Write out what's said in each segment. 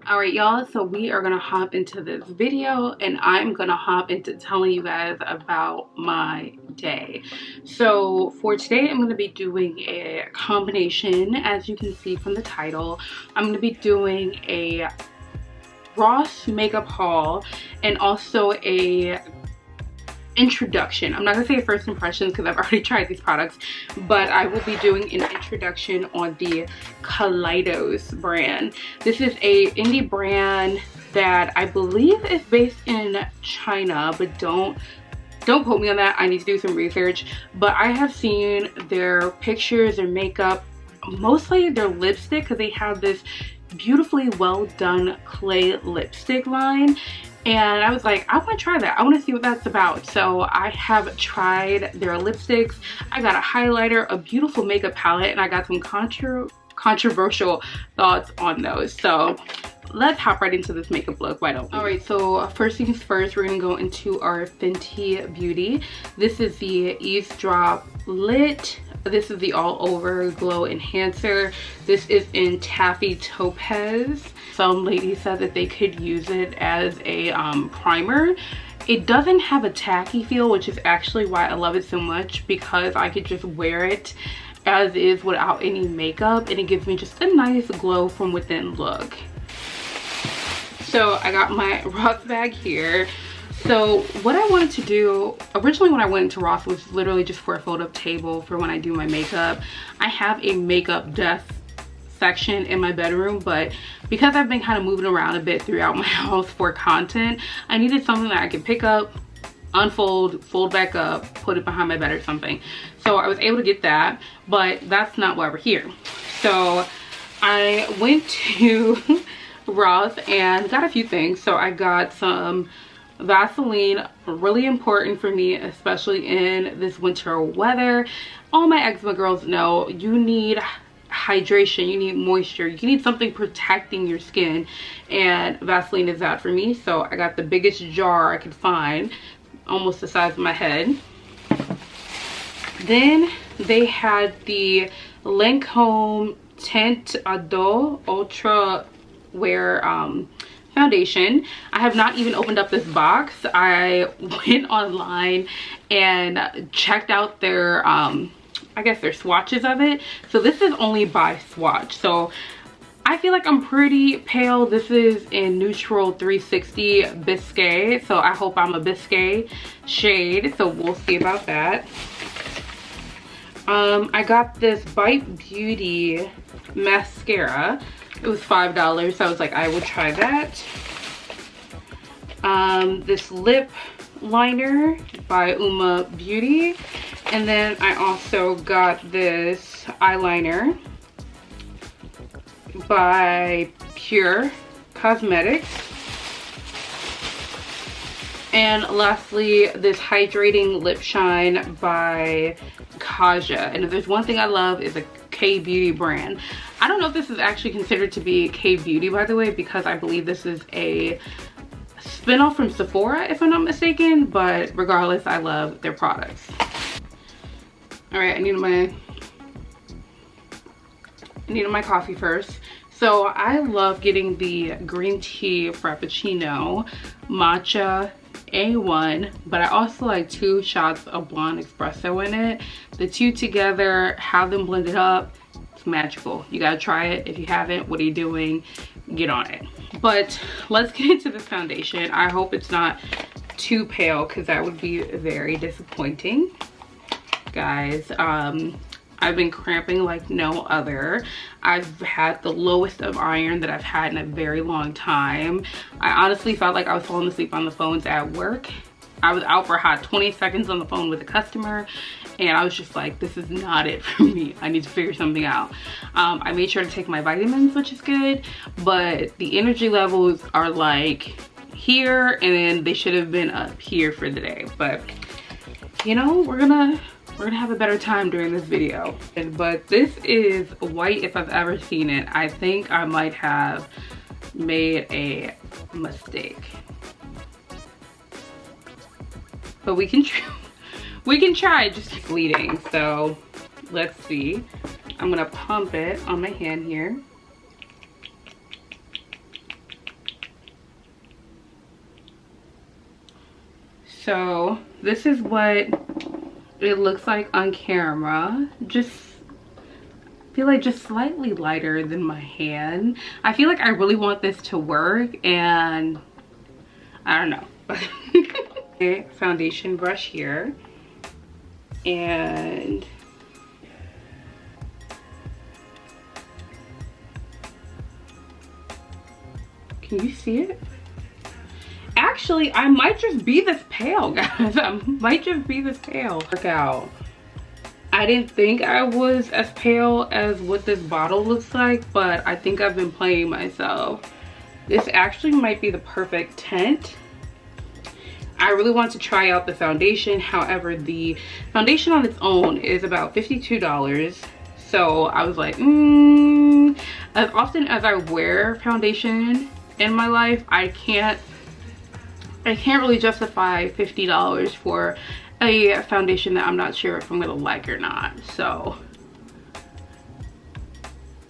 All right, y'all, so we are gonna hop into this video and I'm gonna hop into telling you guys about my day. So for today, I'm gonna be doing a combination. As you can see from the title, I'm gonna be doing a Ross makeup haul and also a introduction. I'm not gonna say first impressions because I've already tried these products, but I will be doing an introduction on the Kaleidos brand. This is a indie brand that I believe is based in China, but don't quote me on that. I need to do some research, but I have seen their pictures, their makeup, mostly their lipstick, because they have this beautifully well done clay lipstick line. And I was like, I want to try that. I want to see what that's about. So I have tried their lipsticks. I got a highlighter, a beautiful makeup palette, and I got some controversial thoughts on those. So let's hop right into this makeup look. Why don't we? All right, so first things first, we're gonna go into our Fenty Beauty. This is the Eavesdrop Lit. This is the All Over Glow Enhancer. This is in Taffy Topaz. Some ladies said that they could use it as a primer. It doesn't have a tacky feel, which is actually why I love it so much, because I could just wear it as is without any makeup, and it gives me just a nice glow from within look. So I got my Ross bag here. So what I wanted to do originally when I went into Ross was literally just for a fold-up table for when I do my makeup. I have a makeup desk section in my bedroom, but because I've been kind of moving around a bit throughout my house for content, I needed something that I could pick up, unfold, fold back up, put it behind my bed or something. So I was able to get that, but that's not why we're here. So I went to Ross and got a few things. So I got some Vaseline, really important for me, especially in this winter weather. All my eczema girls know you need hydration, you need moisture, you need something protecting your skin, and Vaseline is that for me. So I got the biggest jar I could find, almost the size of my head. Then they had the Lancome Teint Ado Ultra Wear foundation. I have not even opened up this box. I went online and checked out their I guess their swatches of it. So this is only by swatch. So I feel like I'm pretty pale. This is in Neutral 360 Biscay. So I hope I'm a Biscay shade. So we'll see about that. I got this Bite Beauty mascara. It was $5, so I was like, I will try that. This lip liner by Uma Beauty. And then I also got this eyeliner by Pure Cosmetics. And lastly, this hydrating lip shine by Kaja. And if there's one thing I love, is a K-beauty brand. I don't know if this is actually considered to be K-beauty, by the way, because I believe this is a spin-off from Sephora, if I'm not mistaken, but regardless, I love their products. All right, I needed my coffee first. So I love getting the green tea frappuccino matcha A1, but I also like 2 shots of blonde espresso in it. The two together, have them blended up, it's magical. You gotta try it. If you haven't, what are you doing? Get on it. But let's get into this foundation. I hope it's not too pale, because that would be very disappointing. Guys, I've been cramping like no other. I've had the lowest of iron that I've had in a very long time. I honestly felt like I was falling asleep on the phones at work. I was out for a hot 20 seconds on the phone with a customer, and I was just like, this is not it for me. I need to figure something out. I made sure to take my vitamins, which is good, but the energy levels are like here, and then they should have been up here for the day. But you know, we're gonna have a better time during this video. But this is white if I've ever seen it. I think I might have made a mistake, but we can try. Just bleeding, so let's see. I'm gonna pump it on my hand here. So this is what it looks like on camera. Just feel like just slightly lighter than my hand. I feel like I really want this to work, and I don't know. Okay, foundation brush here, and can you see it? Actually, I might just be this pale, guys. I might just be this pale. Work out. I didn't think I was as pale as what this bottle looks like, but I think I've been playing myself. This actually might be the perfect tint. I really want to try out the foundation. However, the foundation on its own is about $52. So I was like, as often as I wear foundation in my life, I can't really justify $50 for a foundation that I'm not sure if I'm gonna like or not. So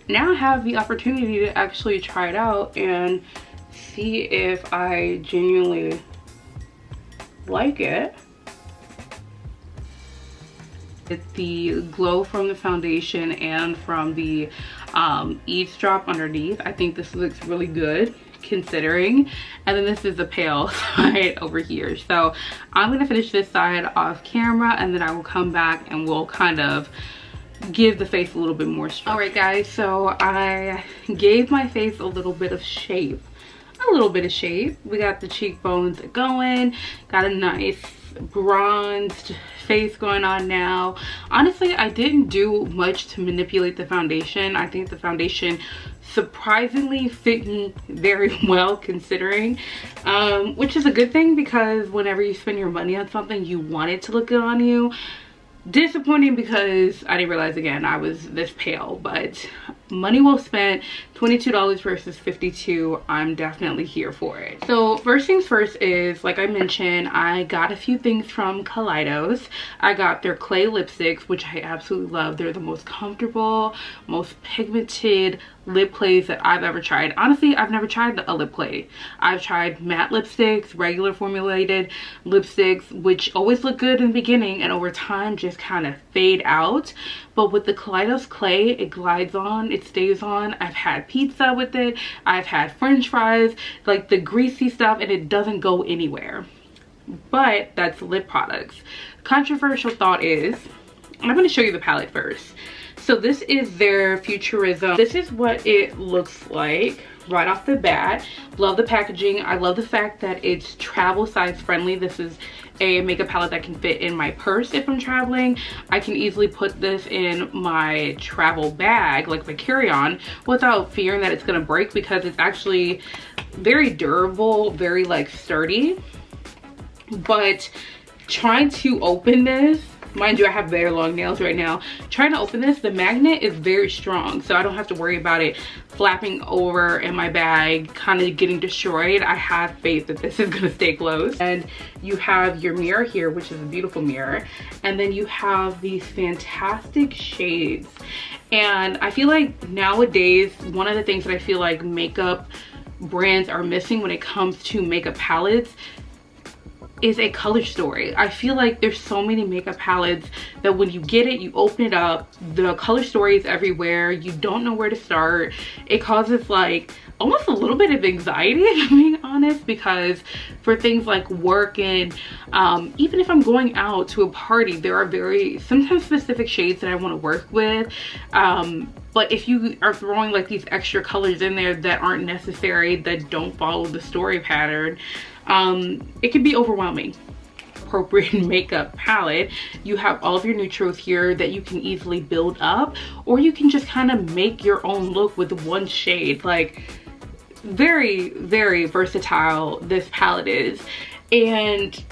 now I have the opportunity to actually try it out and see if I genuinely like it. It's the glow from the foundation and from the eavesdrop underneath. I think this looks really good considering. And then this is the pale side over here. So I'm gonna finish this side off camera, and then I will come back and we'll kind of give the face a little bit more structure. All right guys, so I gave my face a little bit of shape. We got the cheekbones going, got a nice bronzed face going on now. Honestly, I didn't do much to manipulate the foundation. I think the foundation surprisingly fit me very well considering, which is a good thing, because whenever you spend your money on something, you want it to look good on you. Disappointing because I didn't realize again I was this pale, but money well spent. $22 versus $52. I'm definitely here for it. So first things first is, like I mentioned, I got a few things from Kaleidos. I got their clay lipsticks, which I absolutely love. They're the most comfortable, most pigmented lip clays that I've ever tried. Honestly, I've never tried a lip clay. I've tried matte lipsticks, regular formulated lipsticks, which always look good in the beginning and over time just kind of fade out. But with the Kaleidos clay, it glides on, it stays on. I've had pizza with it, I've had french fries, like the greasy stuff, and it doesn't go anywhere. But that's lip products. Controversial thought is, I'm going to show you the palette first. So this is their Futurism. This is what it looks like right off the bat. Love the packaging. I love the fact that it's travel size friendly. This is a makeup palette that can fit in my purse if I'm traveling. I can easily put this in my travel bag, like my carry-on, without fearing that it's gonna break, because it's actually very durable, very like sturdy. But trying to open this, mind you, I have very long nails right now. Trying to open this, the magnet is very strong, so I don't have to worry about it flapping over in my bag, kind of getting destroyed. I have faith that this is gonna stay closed. And you have your mirror here, which is a beautiful mirror. And then you have these fantastic shades. And I feel like nowadays, one of the things that I feel like makeup brands are missing when it comes to makeup palettes is a color story. I feel like there's so many makeup palettes that when you get it, you open it up, the color story is everywhere, you don't know where to start. It causes like almost a little bit of anxiety, if I'm being honest, because for things like work and even if I'm going out to a party, there are very sometimes specific shades that I want to work with. But if you are throwing like these extra colors in there that aren't necessary, that don't follow the story pattern, it can be overwhelming. Appropriate makeup palette, you have all of your neutrals here that you can easily build up, or you can just kind of make your own look with one shade. Like, very, very versatile this palette is. And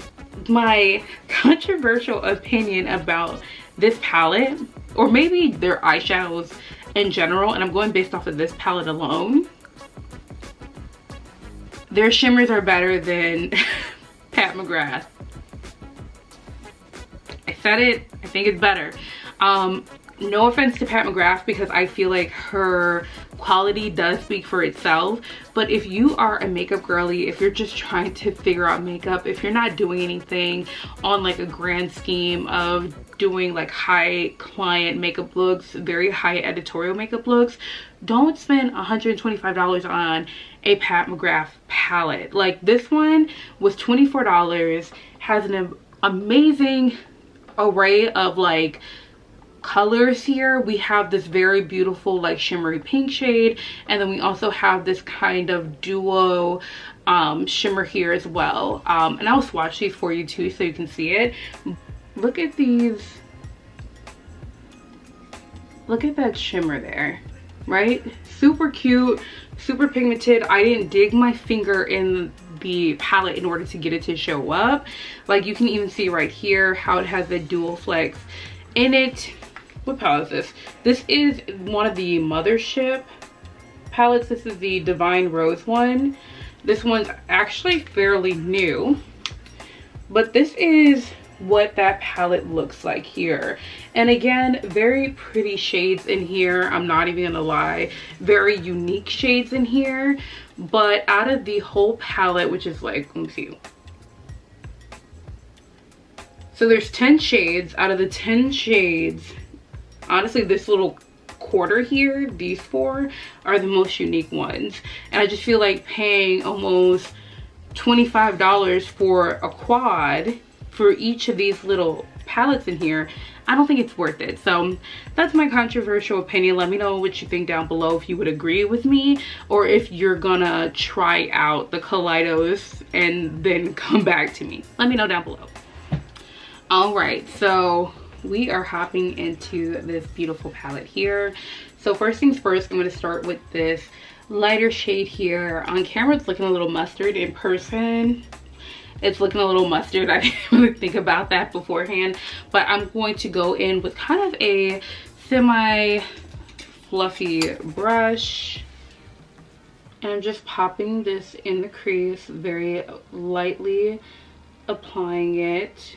my controversial opinion about this palette, or maybe their eyeshadows in general, and I'm going based off of this palette alone, their shimmers are better than Pat McGrath. I said it, I think it's better. no offense to Pat McGrath, because I feel like her quality does speak for itself. But if you are a makeup girly, if you're just trying to figure out makeup, if you're not doing anything on like a grand scheme of doing like high client makeup looks, very high editorial makeup looks, don't spend $125 on a Pat McGrath palette. Like this one was $24, has an amazing array of like colors here. We have this very beautiful like shimmery pink shade, and then we also have this kind of duo shimmer here as well. And I'll swatch these for you too so you can see it. Look at these, look at that shimmer there, right? Super cute, super pigmented. I didn't dig my finger in the palette in order to get it to show up. Like you can even see right here how it has the dual flex in it. What palette is this? This is one of the Mothership palettes. This is the Divine Rose one. This one's actually fairly new, but this is what that palette looks like here. And again, very pretty shades in here. I'm not even gonna lie, very unique shades in here. But out of the whole palette, which is like, let me see, so there's 10 shades. Out of the 10 shades, honestly, this little quarter here, these 4 are the most unique ones. And I just feel like paying almost $25 for a quad for each of these little palettes in here, I don't think it's worth it. So that's my controversial opinion. Let me know what you think down below, if you would agree with me, or if you're gonna try out the Kaleidos and then come back to me. Let me know down below. All right, so we are hopping into this beautiful palette here. So first things first, I'm going to start with this lighter shade here. On camera it's looking a little mustard. In person it's looking a little mustard. I didn't really think about that beforehand, but I'm going to go in with kind of a semi fluffy brush, and I'm just popping this in the crease, very lightly applying it.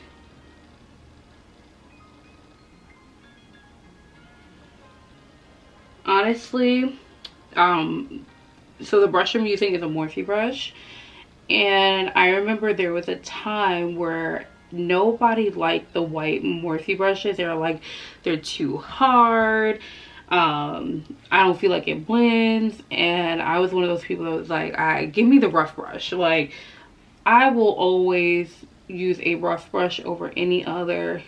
Honestly, so the brush I'm using is a Morphe brush, and I remember there was a time where nobody liked the white Morphe brushes. They were like, they're too hard, I don't feel like it blends. And I was one of those people that was like, give me the rough brush. Like, I will always use a rough brush over any other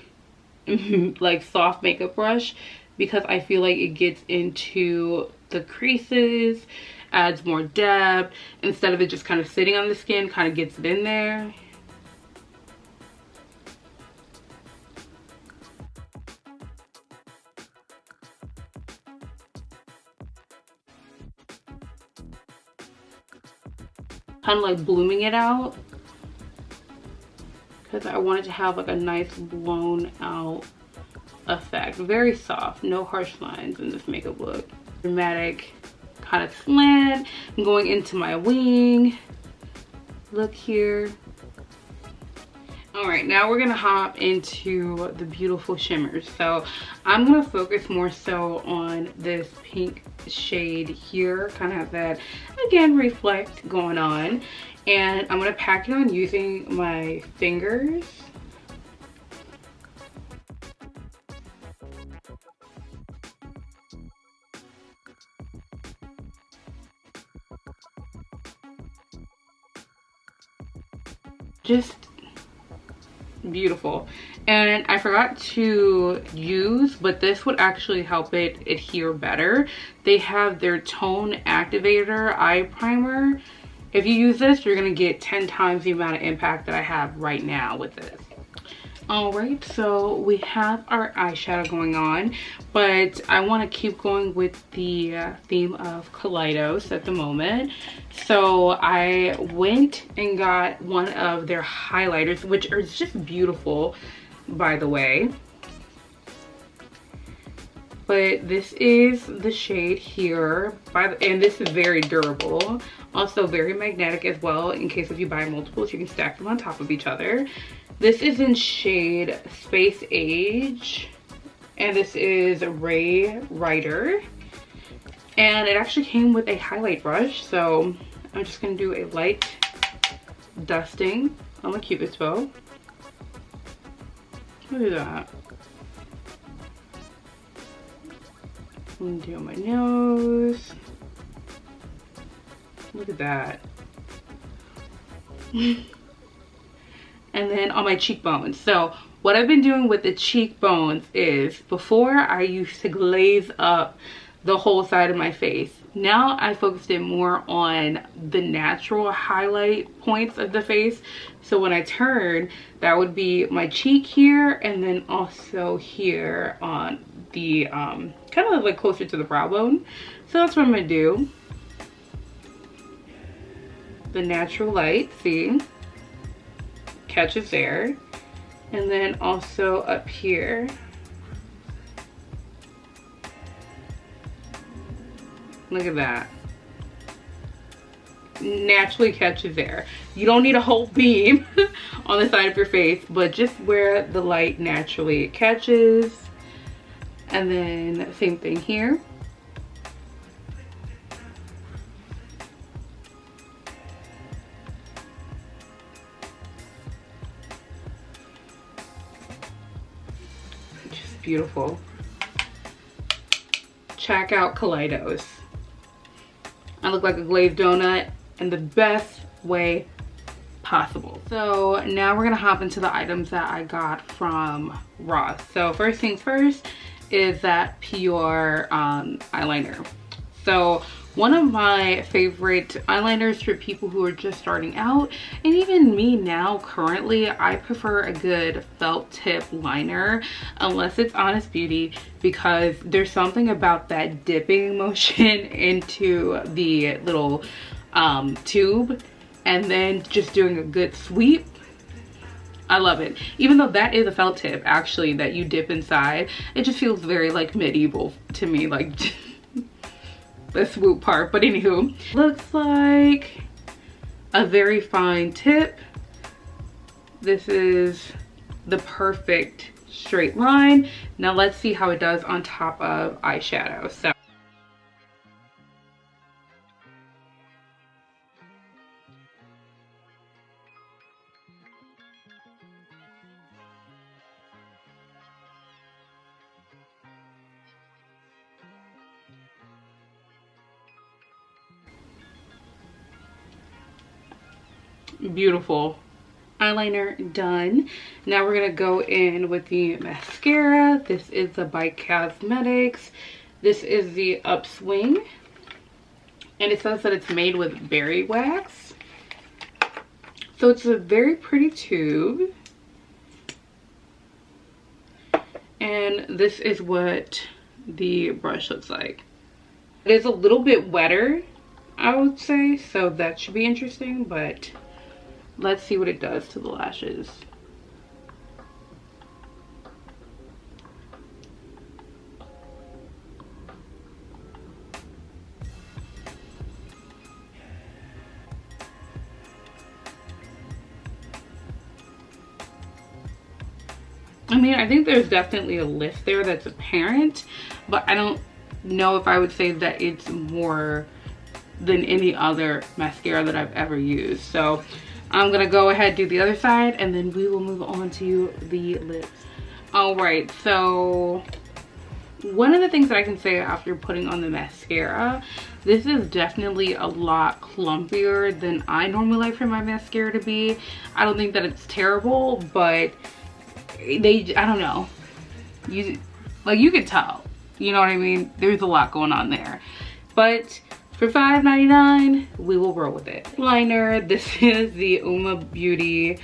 like soft makeup brush, because I feel like it gets into the creases, adds more depth, instead of it just kind of sitting on the skin, kind of gets it in there. Kind of like blooming it out, because I wanted to have like a nice blown out effect. Very soft, no harsh lines in this makeup look. Dramatic kind of slant. I'm going into my wing look here. All right, now we're gonna hop into the beautiful shimmers. So I'm gonna focus more so on this pink shade here, kind of have that, again, reflect going on. And I'm gonna pack it on using my fingers. Just beautiful. And I forgot to use, but this would actually help it adhere better. They have their tone activator eye primer. If you use this, you're gonna get 10 times the amount of impact that I have right now with this. All right, so we have our eyeshadow going on, but I want to keep going with the theme of Kaleidos at the moment. So I went and got one of their highlighters, which are just beautiful, by the way. But this is the shade here, and this is very durable, also very magnetic as well. In case if you buy multiples, you can stack them on top of each other. This is in shade Space Age. And this is Ray Ryder. And it actually came with a highlight brush. So I'm just gonna do a light dusting on the Cupid's bow. Look at that. I'm gonna do my nose. Look at that. And then on my cheekbones. So what I've been doing with the cheekbones is, before I used to glaze up the whole side of my face. Now I focused it more on the natural highlight points of the face. So when I turn, that would be my cheek here, and then also here on the kind of like closer to the brow bone. So that's what I'm gonna do. The natural light, see, catches there. And then also up here. Look at that. Naturally catches there. You don't need a whole beam on the side of your face, but just where the light naturally catches. And then same thing here. Just beautiful. Check out Kaleidos. I look like a glazed donut in the best way possible. So now we're gonna hop into the items that I got from Ross. So first things first is that Pure eyeliner. So one of my favorite eyeliners for people who are just starting out, and even me now currently, I prefer a good felt tip liner unless it's Honest Beauty, because there's something about that dipping motion into the little tube and then just doing a good sweep. I love it. Even though that is a felt tip actually that you dip inside, it just feels very like medieval to me, like the swoop part. But anywho, looks like a very fine tip. This is the perfect straight line. Now let's see how it does on top of eyeshadow. So beautiful. Eyeliner done. Now we're gonna go in with the mascara. This is the by Cosmetics. This is the Upswing, and it says that it's made with berry wax. So it's a very pretty tube, and this is what the brush looks like. It is a little bit wetter, I would say, so that should be interesting, but let's see what it does to the lashes. I mean, I think there's definitely a lift there that's apparent, but I don't know if I would say that it's more than any other mascara that I've ever used. So I'm gonna go ahead and do the other side, and then we will move on to the lips. All right, so one of the things that I can say after putting on the mascara, this is definitely a lot clumpier than I normally like for my mascara to be. I don't think that it's terrible, but I don't know, you can tell, you know what I mean? There's a lot going on there, but for $5.99, we will roll with it. Liner, this is the Uma Beauty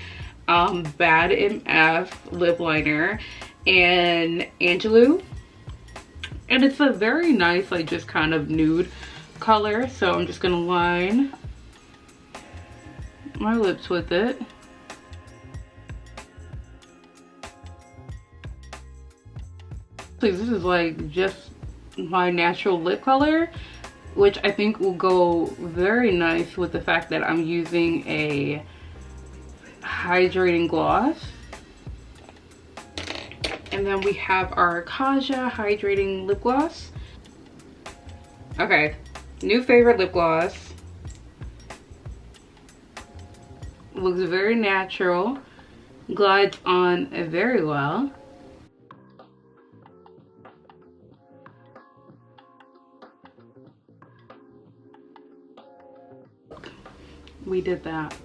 Bad MF lip liner in Angelou, and it's a very nice, like, just kind of nude color. So I'm just gonna line my lips with it. This is like just my natural lip color, which I think will go very nice with the fact that I'm using a hydrating gloss. And then we have our Kaja Hydrating Lip Gloss. Okay, new favorite lip gloss. Looks very natural. Glides on very well. We did that.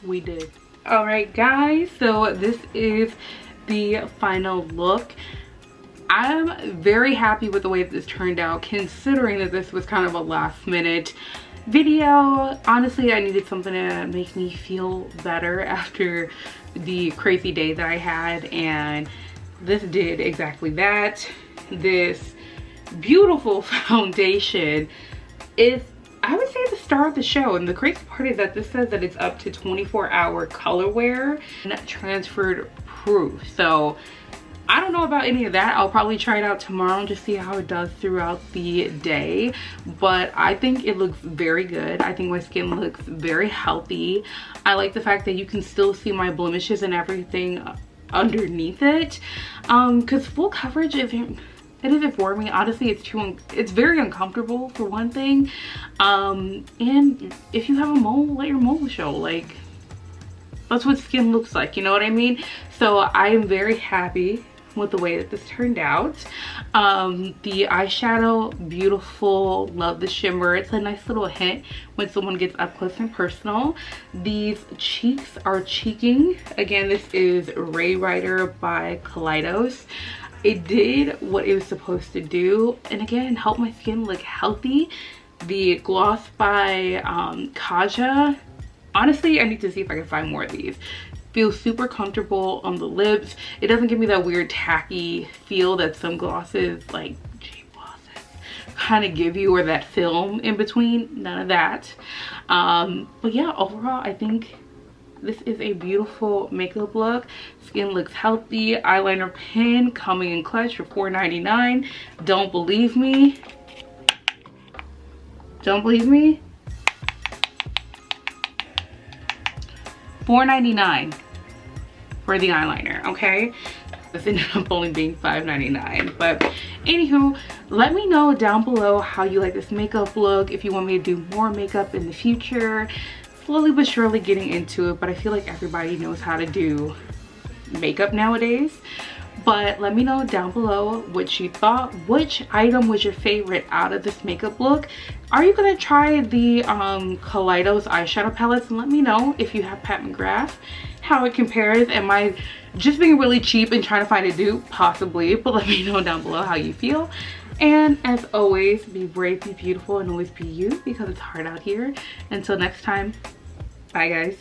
We did. All right, guys, so this is the final look. I'm very happy with the way that this turned out, considering that this was kind of a last minute video. Honestly, I needed something to make me feel better after the crazy day that I had, and this did exactly that. This beautiful foundation is, I would say, the star of the show. And the crazy part is that this says that it's up to 24-hour color wear and transferred proof. So I don't know about any of that. I'll probably try it out tomorrow and just see how it does throughout the day. But I think it looks very good. I think my skin looks very healthy. I like the fact that you can still see my blemishes and everything underneath it. Because full coverage isn't, it isn't for me. Honestly, it's very uncomfortable for one thing. And if you have a mole, let your mole show. Like, that's what skin looks like, you know what I mean? So I am very happy with the way that this turned out. The eyeshadow, beautiful. Love the shimmer. It's a nice little hint when someone gets up close and personal. These cheeks are cheeking. Again, this is Ray Rider by Kaleidos. It did what it was supposed to do, and again, help my skin look healthy. The gloss by Kaja, honestly, I need to see if I can find more of these. Feels super comfortable on the lips. It doesn't give me that weird tacky feel that some glosses, like cheap glosses, kind of give you, or that film in between. None of that. But yeah, overall, I think this is a beautiful makeup look. Skin looks healthy. Eyeliner pen coming in clutch for $4.99. Don't believe me? Don't believe me? $4.99 for the eyeliner, okay? This ended up only being $5.99. But anywho, let me know down below how you like this makeup look. If you want me to do more makeup in the future. Slowly but surely getting into it, but I feel like everybody knows how to do makeup nowadays. But let me know down below what you thought. Which item was your favorite out of this makeup look? Are you gonna try the Kaleidos eyeshadow palettes? And let me know if you have Pat McGrath, how it compares. Am I just being really cheap and trying to find a dupe? Possibly, but let me know down below how you feel. And as always, be brave, be beautiful, and always be you, because it's hard out here. Until next time, bye guys.